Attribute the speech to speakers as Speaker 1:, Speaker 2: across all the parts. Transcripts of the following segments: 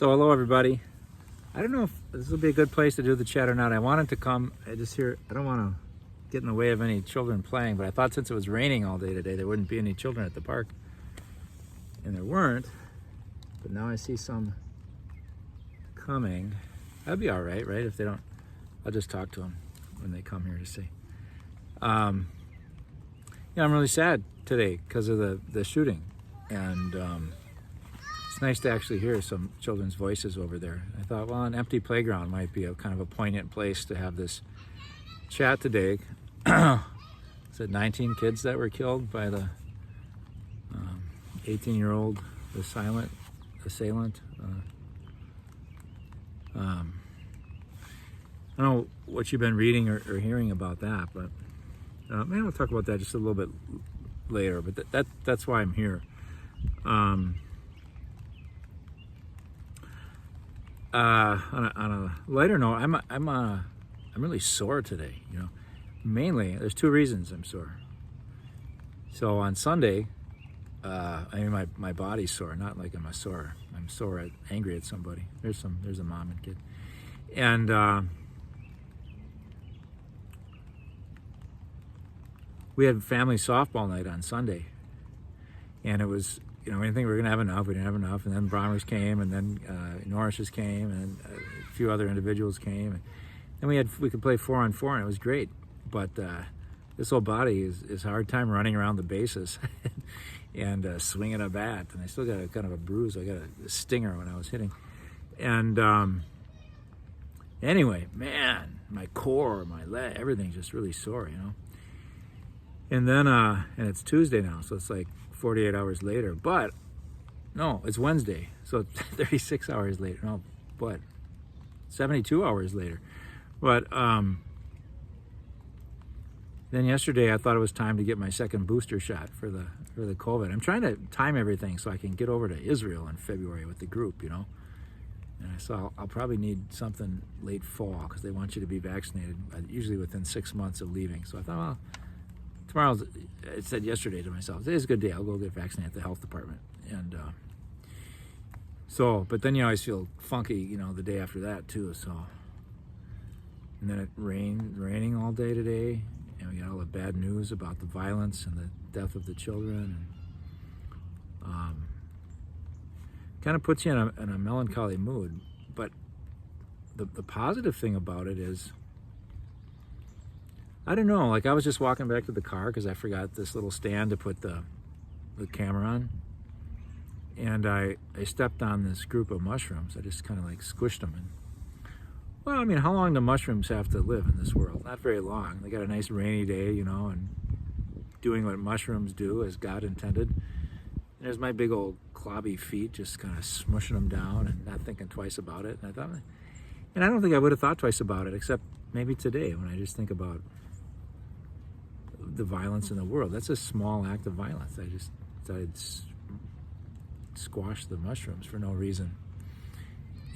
Speaker 1: So hello everybody. I don't know if this will be a good place to do the chat or not. I wanted to come, I don't want to get in the way of any children playing, but I thought since it was raining all day today, there wouldn't be any children at the park. And there weren't, but now I see some coming. That'd be all right, right? If they don't, I'll just talk to them when they come here to see. Yeah, I'm really sad today because of the shooting. And it's nice to actually hear some children's voices over there. I thought, well, an empty playground might be a kind of a poignant place to have this chat today. Is it 19 kids that were killed by the 18-year-old assailant? I don't know what you've been reading or hearing about that, but maybe we'll talk about that just a little bit later. But that's why I'm here. On a lighter note, I'm really sore today. You know, mainly there's two reasons I'm sore. So on Sunday, I mean my body's sore, not like I'm sore. I'm sore, angry at somebody. There's a mom and kid, and we had family softball night on Sunday, and it was, you know, we didn't think we were gonna have enough. We didn't have enough, and then Bromers came, and then Norrishes came, and a few other individuals came, and we could play 4-on-4, and it was great. But this whole body is a hard time running around the bases and swinging a bat, and I still got a kind of a bruise. I got a stinger when I was hitting, and anyway, man, my core, my leg, everything's just really sore, you know. And then and it's Tuesday now, so it's like 48 hours later, but no, it's Wednesday, so it's 36 hours later. No, but 72 hours later. But then yesterday I thought it was time to get my second booster shot for the COVID. I'm trying to time everything so I can get over to Israel in February with the group, you know. And so I'll probably need something late fall because they want you to be vaccinated usually within 6 months of leaving. So I thought, well, tomorrow's, I said yesterday to myself, today's a good day, I'll go get vaccinated at the health department. And so, but then you always feel funky, you know, the day after that too. So, and then it raining all day today, and we got all the bad news about the violence and the death of the children. And kind of puts you in a melancholy mood. But the positive thing about it is, I don't know, like I was just walking back to the car because I forgot this little stand to put the camera on. And I stepped on this group of mushrooms. I just kind of like squished them. And, well, I mean, how long do mushrooms have to live in this world? Not very long. They got a nice rainy day, you know, and doing what mushrooms do as God intended. And there's my big old clobby feet just kind of smushing them down and not thinking twice about it. And I thought, and I don't think I would have thought twice about it, except maybe today when I just think about the violence in the world. That's a small act of violence. I just decided to squash the mushrooms for no reason.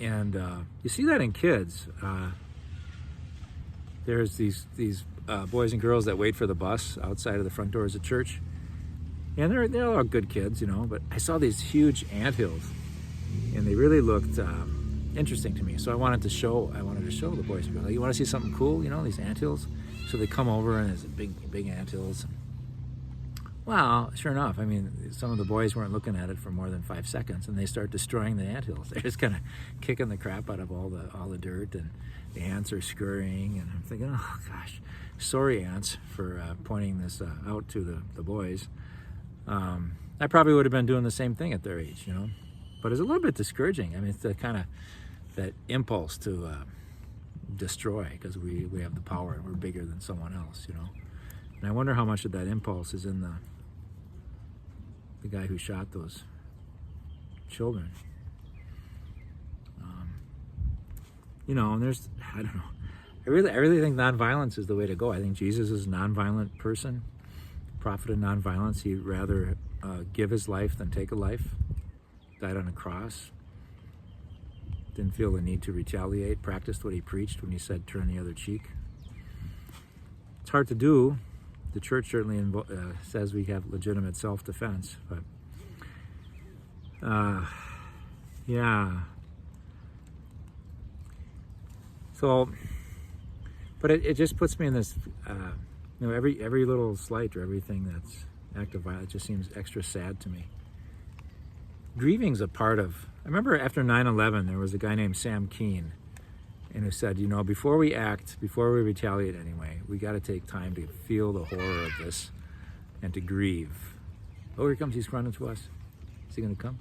Speaker 1: And you see that in kids. There's these boys and girls that wait for the bus outside of the front doors of church, and they're all good kids, you know. But I saw these huge anthills, and they really looked interesting to me. So I wanted to show the boys and girls, like, you want to see something cool, you know, these anthills. So they come over, and there's big anthills. Well, sure enough, I mean, some of the boys weren't looking at it for more than 5 seconds, and they start destroying the anthills. They're just kind of kicking the crap out of all the dirt, and the ants are scurrying. And I'm thinking, oh gosh, sorry ants for pointing this out to the boys. I probably would have been doing the same thing at their age, you know. But it's a little bit discouraging. I mean, it's the kind of that impulse to destroy because we have the power and we're bigger than someone else, you know. And I wonder how much of that impulse is in the guy who shot those children. You know, and there's, I don't know, I really think nonviolence is the way to go. I think Jesus is a nonviolent person, prophet of nonviolence. He'd rather give his life than take a life. Died on a cross. Didn't feel the need to retaliate. Practiced what he preached when he said turn the other cheek. It's hard to do. The church certainly says we have legitimate self-defense, but yeah, So, but it just puts me in this, every little slight or everything that's act of violence just seems extra sad to me. Grieving's a part of, I remember after 9/11, there was a guy named Sam Keane, and who said, before we act, before we retaliate anyway, we got to take time to feel the horror of this and to grieve. Oh, here comes, he's running to us. Is he going to come?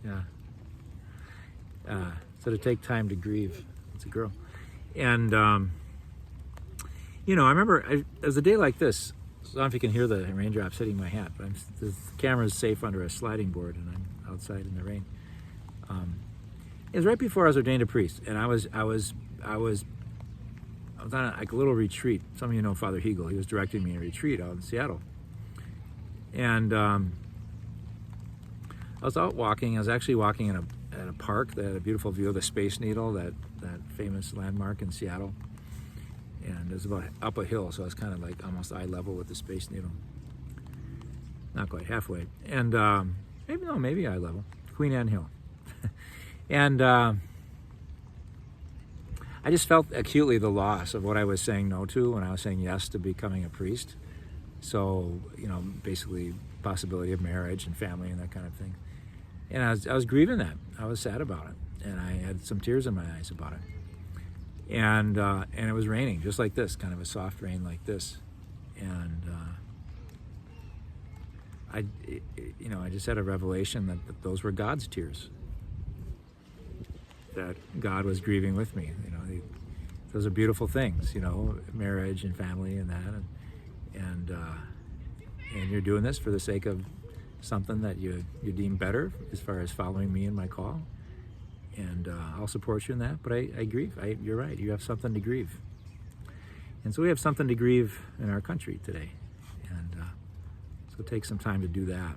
Speaker 1: Yeah. So to take time to grieve. It's a girl. And, I remember it was a day like this. I don't know if you can hear the raindrops hitting my hat, but the camera's safe under a sliding board, and I'm outside in the rain. It was right before I was ordained a priest, and I was on a little retreat. Some of you know Father Hegel. He was directing me a retreat out in Seattle, and I was out walking. I was actually walking at a park that had a beautiful view of the Space Needle, that famous landmark in Seattle. And it was about up a hill, so I was kind of like almost eye level with the Space Needle. Not quite halfway. And maybe eye level. Queen Anne Hill. And I just felt acutely the loss of what I was saying no to when I was saying yes to becoming a priest. So, basically possibility of marriage and family and that kind of thing. And I was grieving that. I was sad about it. And I had some tears in my eyes about it. And it was raining just like this, kind of a soft rain like this, and I just had a revelation that those were God's tears, that God was grieving with me. Those are beautiful things, marriage and family and that, and you're doing this for the sake of something that you deem better as far as following me in my call. And I'll support you in that, but I grieve. You're right, you have something to grieve. And so we have something to grieve in our country today. And so take some time to do that.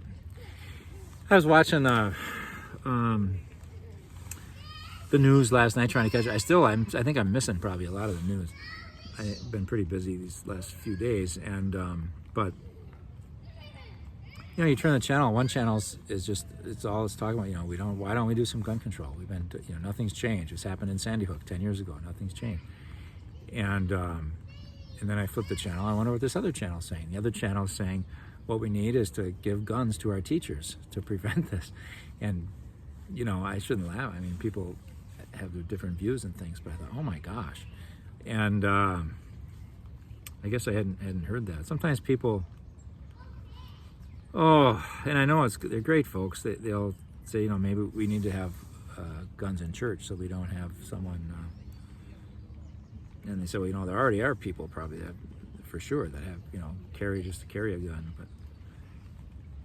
Speaker 1: I was watching the news last night trying to catch it. I think I'm missing probably a lot of the news. I've been pretty busy these last few days, and but you turn the channel. One channel is just, it's all it's talking about. Why don't we do some gun control? We've been, nothing's changed. This happened in Sandy Hook 10 years ago. Nothing's changed. And then I flip the channel. I wonder what this other channel is saying. The other channel is saying what we need is to give guns to our teachers to prevent this. And I shouldn't laugh. I mean, people have their different views and things, but I thought, oh my gosh. And I guess I hadn't heard that. Sometimes people. Oh, and I know they're great folks. They'll say, maybe we need to have guns in church so we don't have someone. And they say, well, there already are people probably that, for sure, that have, carry just to carry a gun. But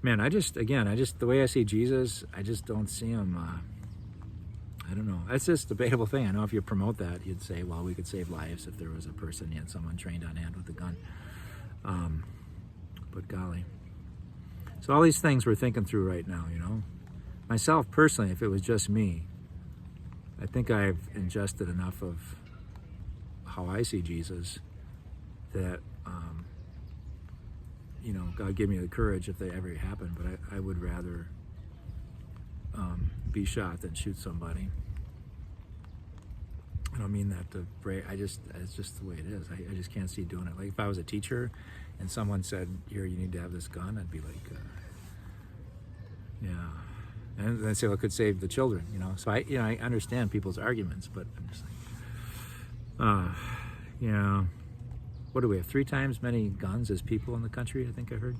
Speaker 1: man, the way I see Jesus, I just don't see him. I don't know. That's just a debatable thing. I know if you promote that, you'd say, well, we could save lives if there was a person, someone trained on hand with a gun. But golly. So all these things we're thinking through right now, Myself, personally, if it was just me, I think I've ingested enough of how I see Jesus that, God give me the courage if they ever happen, but I would rather be shot than shoot somebody. I don't mean that to break. It's just the way it is. I just can't see doing it. Like if I was a teacher and someone said, here, you need to have this gun, I'd be like, yeah. And then say, well, it could save the children, So I understand people's arguments, but I'm just like, what do we have? 3 times many guns as people in the country, I think I heard.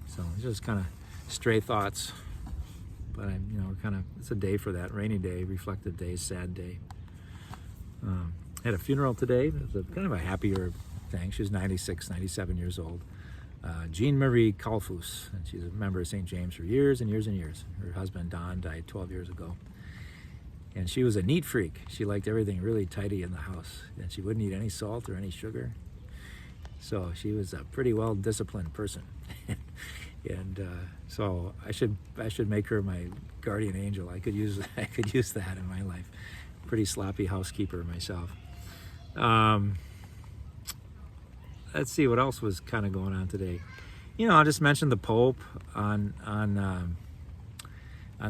Speaker 1: So it's just kind of stray thoughts. But it's a day for that, rainy day, reflective day, sad day. Had a funeral today. It was kind of a happier thing. She was 96, 97 years old. Jean Marie Kalfus, and she's a member of St. James for years and years and years. Her husband, Don, died 12 years ago. And she was a neat freak. She liked everything really tidy in the house. And she wouldn't eat any salt or any sugar. So she was a pretty well-disciplined person. And so I should make her my guardian angel. I could use that in my life. Pretty sloppy housekeeper myself. Let's see what else was kind of going on today. I just mentioned the Pope on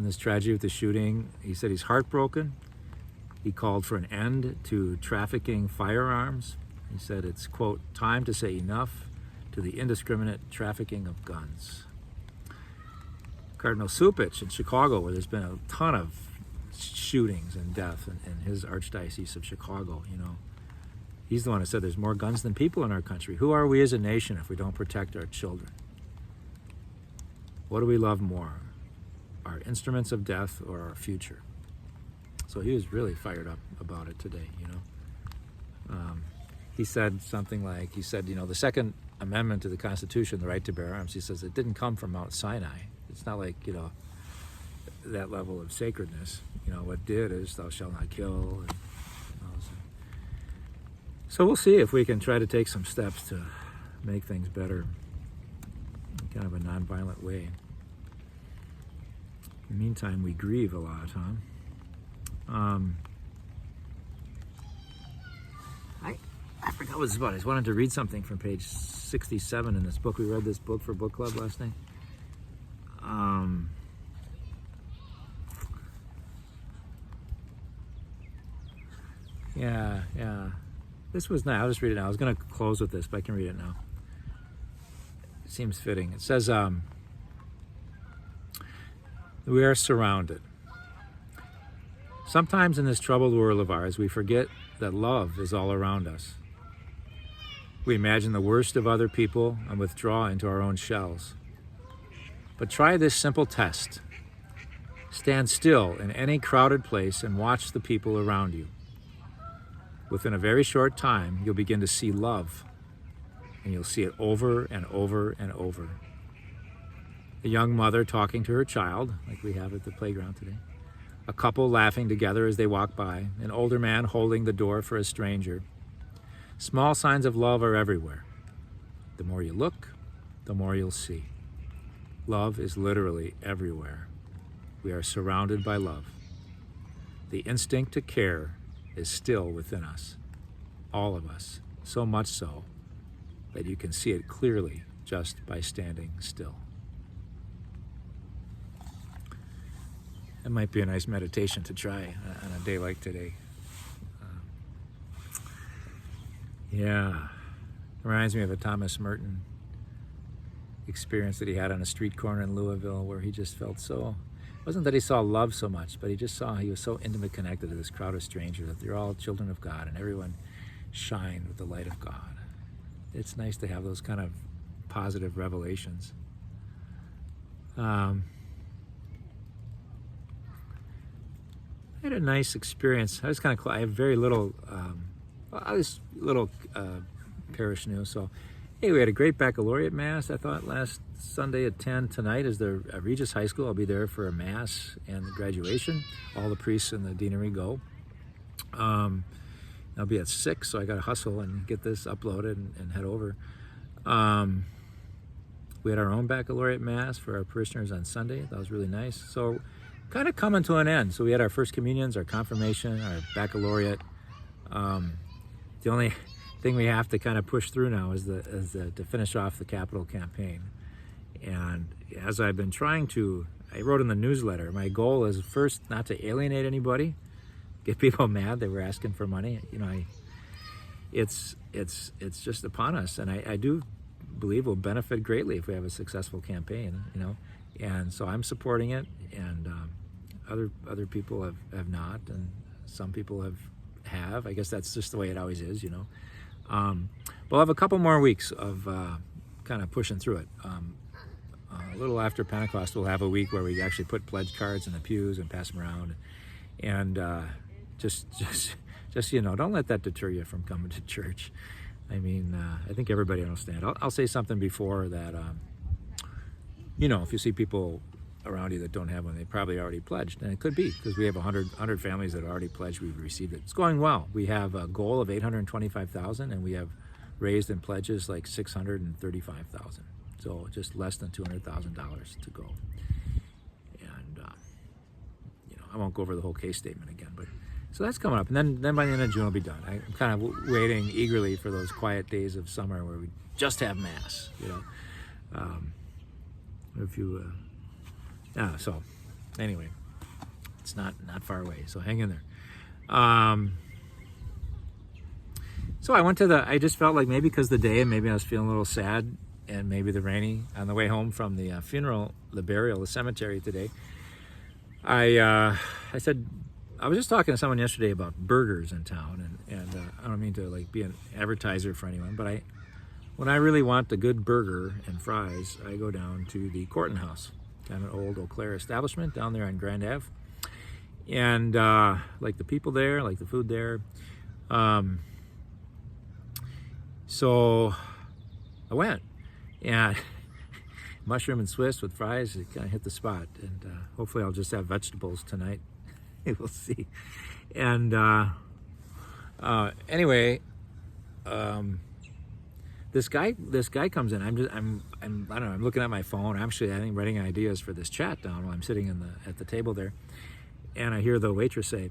Speaker 1: this tragedy with the shooting. He said he's heartbroken. He called for an end to trafficking firearms. He said it's, quote, time to say enough to the indiscriminate trafficking of guns. Cardinal Supich in Chicago, where there's been a ton of shootings and death in his archdiocese of Chicago, he's the one who said there's more guns than people in our country. Who are we as a nation if we don't protect our children? What do we love more, our instruments of death or our future? So he was really fired up about it today, He said something like, the Second Amendment to the Constitution, the right to bear arms, he says it didn't come from Mount Sinai. It's not like, that level of sacredness. What did is thou shalt not kill. So we'll see if we can try to take some steps to make things better in kind of a nonviolent way. In the meantime, we grieve a lot, I forgot what it was about. I just wanted to read something from page 67 in this book. We read this book for book club last night. Yeah. This was nice. I'll just read it now. I was going to close with this, but I can read it now. It seems fitting. It says, we are surrounded. Sometimes in this troubled world of ours, we forget that love is all around us. We imagine the worst of other people and withdraw into our own shells. But try this simple test. Stand still in any crowded place and watch the people around you. Within a very short time, you'll begin to see love, and you'll see it over and over and over. A young mother talking to her child, like we have at the playground today. A couple laughing together as they walk by. An older man holding the door for a stranger. Small signs of love are everywhere. The more you look, the more you'll see. Love is literally everywhere. We are surrounded by love. The instinct to care is still within us, all of us, so much so that you can see it clearly just by standing still. It might be a nice meditation to try on a day like today. Reminds me of a Thomas Merton experience that he had on a street corner in Louisville, where he just felt so, it wasn't that he saw love so much, but he just saw he was so intimately connected to this crowd of strangers, that they're all children of God and everyone shined with the light of God. It's nice to have those kind of positive revelations. I had a nice experience. I have very little, parish news. So, hey, we had a great baccalaureate mass, I thought, last Sunday at 10. Tonight is the Regis High School. I'll be there for a mass and the graduation. All the priests in the deanery go. I'll be at 6, so I got to hustle and get this uploaded and head over. We had our own baccalaureate mass for our parishioners on Sunday. That was really nice. So, kind of coming to an end. So we had our first communions, our confirmation, our baccalaureate. The only thing we have to kind of push through now is to finish off the capital campaign. And as I've been trying to, I wrote in the newsletter, my goal is first not to alienate anybody, get people mad they were asking for money. It's just upon us, and I do believe will benefit greatly if we have a successful campaign. And so I'm supporting it, and other people have not, and some people have. I guess that's just the way it always is, We'll have a couple more weeks of kind of pushing through it. A little after Pentecost, we'll have a week where we actually put pledge cards in the pews and pass them around, and just don't let that deter you from coming to church. I mean, I think everybody understands. I'll say something before that. If you see people around you that don't have one, they probably already pledged, and it could be because we have 100 families that already pledged. We've received it. It's going well. We have a goal of $825,000, and we have raised in pledges like $635,000. So just less than $200,000 to go. And I won't go over the whole case statement again, but so that's coming up, and then by the end of June we'll be done. I'm kind of waiting eagerly for those quiet days of summer where we just have mass. So anyway, it's not far away, so hang in there. So I just felt like maybe because the day, and maybe I was feeling a little sad, and maybe the rainy, on the way home from the funeral, the burial, the cemetery today, I said, I was just talking to someone yesterday about burgers in town, and I don't mean to like be an advertiser for anyone, but when I really want a good burger and fries, I go down to the Corton House, kind of an old Eau Claire establishment down there on Grand Ave, and like the people there, like the food there. So I went, and mushroom and Swiss with fries, it kind of hit the spot. And hopefully I'll just have vegetables tonight. We'll see. And anyway, this guy comes in. I don't know. I'm looking at my phone. Actually, I think writing ideas for this chat down while I'm sitting at the table there, and I hear the waitress say,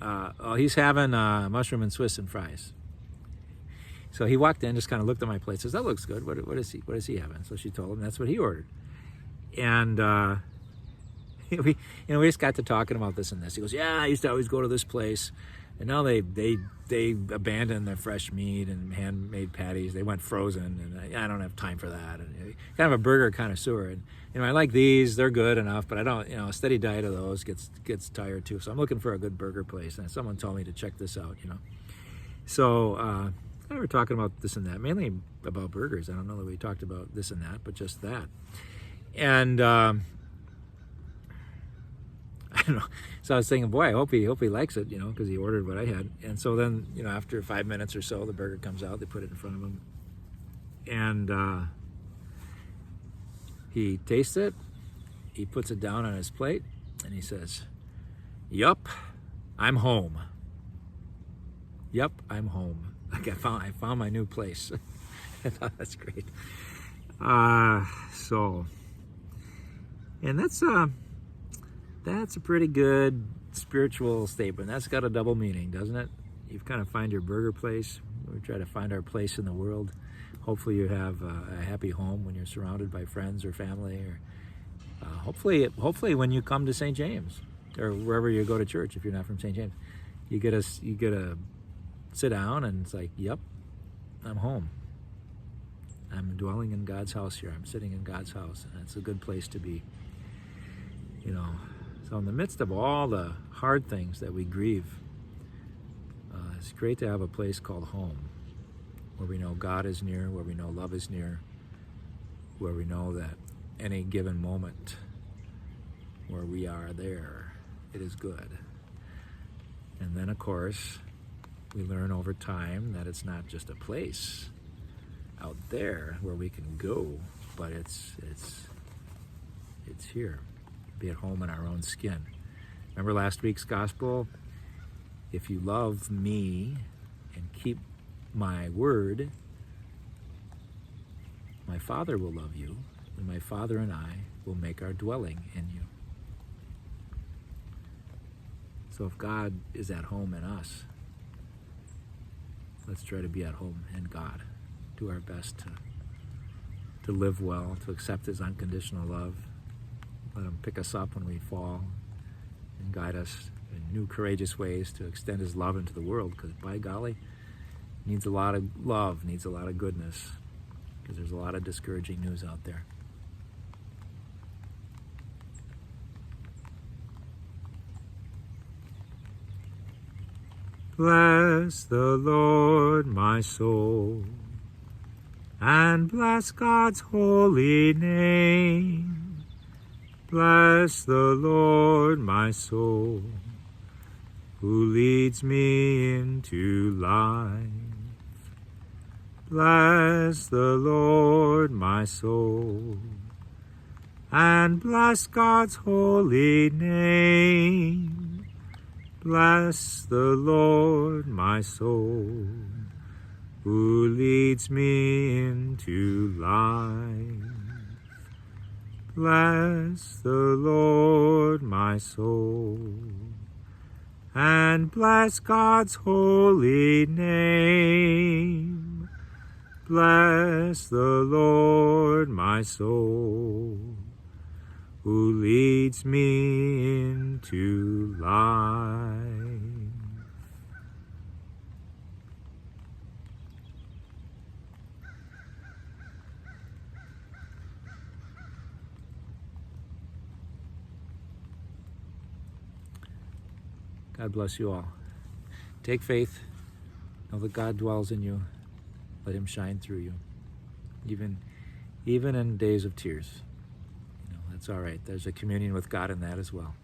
Speaker 1: "Oh, he's having mushroom and Swiss and fries." So he walked in, just kind of looked at my plate, says, "That looks good. What is he having?" So she told him that's what he ordered. And we just got to talking about this and this. He goes, "Yeah, I used to always go to this place, and now they abandoned their fresh meat and handmade patties. They went frozen, and I don't have time for that." And kind of a burger connoisseur. And I like these; they're good enough, but I don't. A steady diet of those gets tired too. So I'm looking for a good burger place, and someone told me to check this out. So. We were talking about this and that, mainly about burgers. I don't know that we talked about this and that, but just that. And I don't know. So I was thinking, boy, I hope he likes it, because he ordered what I had. And so then, after 5 minutes or so, the burger comes out. They put it in front of him, and he tastes it. He puts it down on his plate, and he says, "Yup, I'm home. Yup, I'm home. Like I found my new place." I thought that's great. So, and that's a pretty good spiritual statement. That's got a double meaning, doesn't it? You kind of find your burger place. We try to find our place in the world. Hopefully you have a happy home when you're surrounded by friends or family, or hopefully when you come to St. James or wherever you go to church. If you're not from St. James, you get a sit down, and it's like, yep, I'm home. I'm dwelling in God's house here. I'm sitting in God's house, and it's a good place to be. So in the midst of all the hard things that we grieve, it's great to have a place called home, where we know God is near, where we know love is near, where we know that any given moment where we are there, it is good. And then, of course, we learn over time that it's not just a place out there where we can go, but it's here. Be at home in our own skin. Remember last week's gospel? If you love me and keep my word, my Father will love you, and my Father and I will make our dwelling in you. So if God is at home in us, let's try to be at home in God. Do our best to live well, to accept His unconditional love. Let Him pick us up when we fall and guide us in new, courageous ways to extend His love into the world, because by golly, it needs a lot of love, needs a lot of goodness, because there's a lot of discouraging news out there. Bless the Lord, my soul, and bless God's holy name. Bless the Lord, my soul, who leads me into life. Bless the Lord, my soul, and bless God's holy name. Bless the Lord, my soul, who leads me into life. Bless the Lord, my soul, and bless God's holy name. Bless the Lord, my soul, who leads me into life. God bless you all. Take faith. Know that God dwells in you. Let him shine through you. Even in days of tears. That's all right. There's a communion with God in that as well.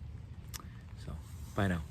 Speaker 1: So, bye now.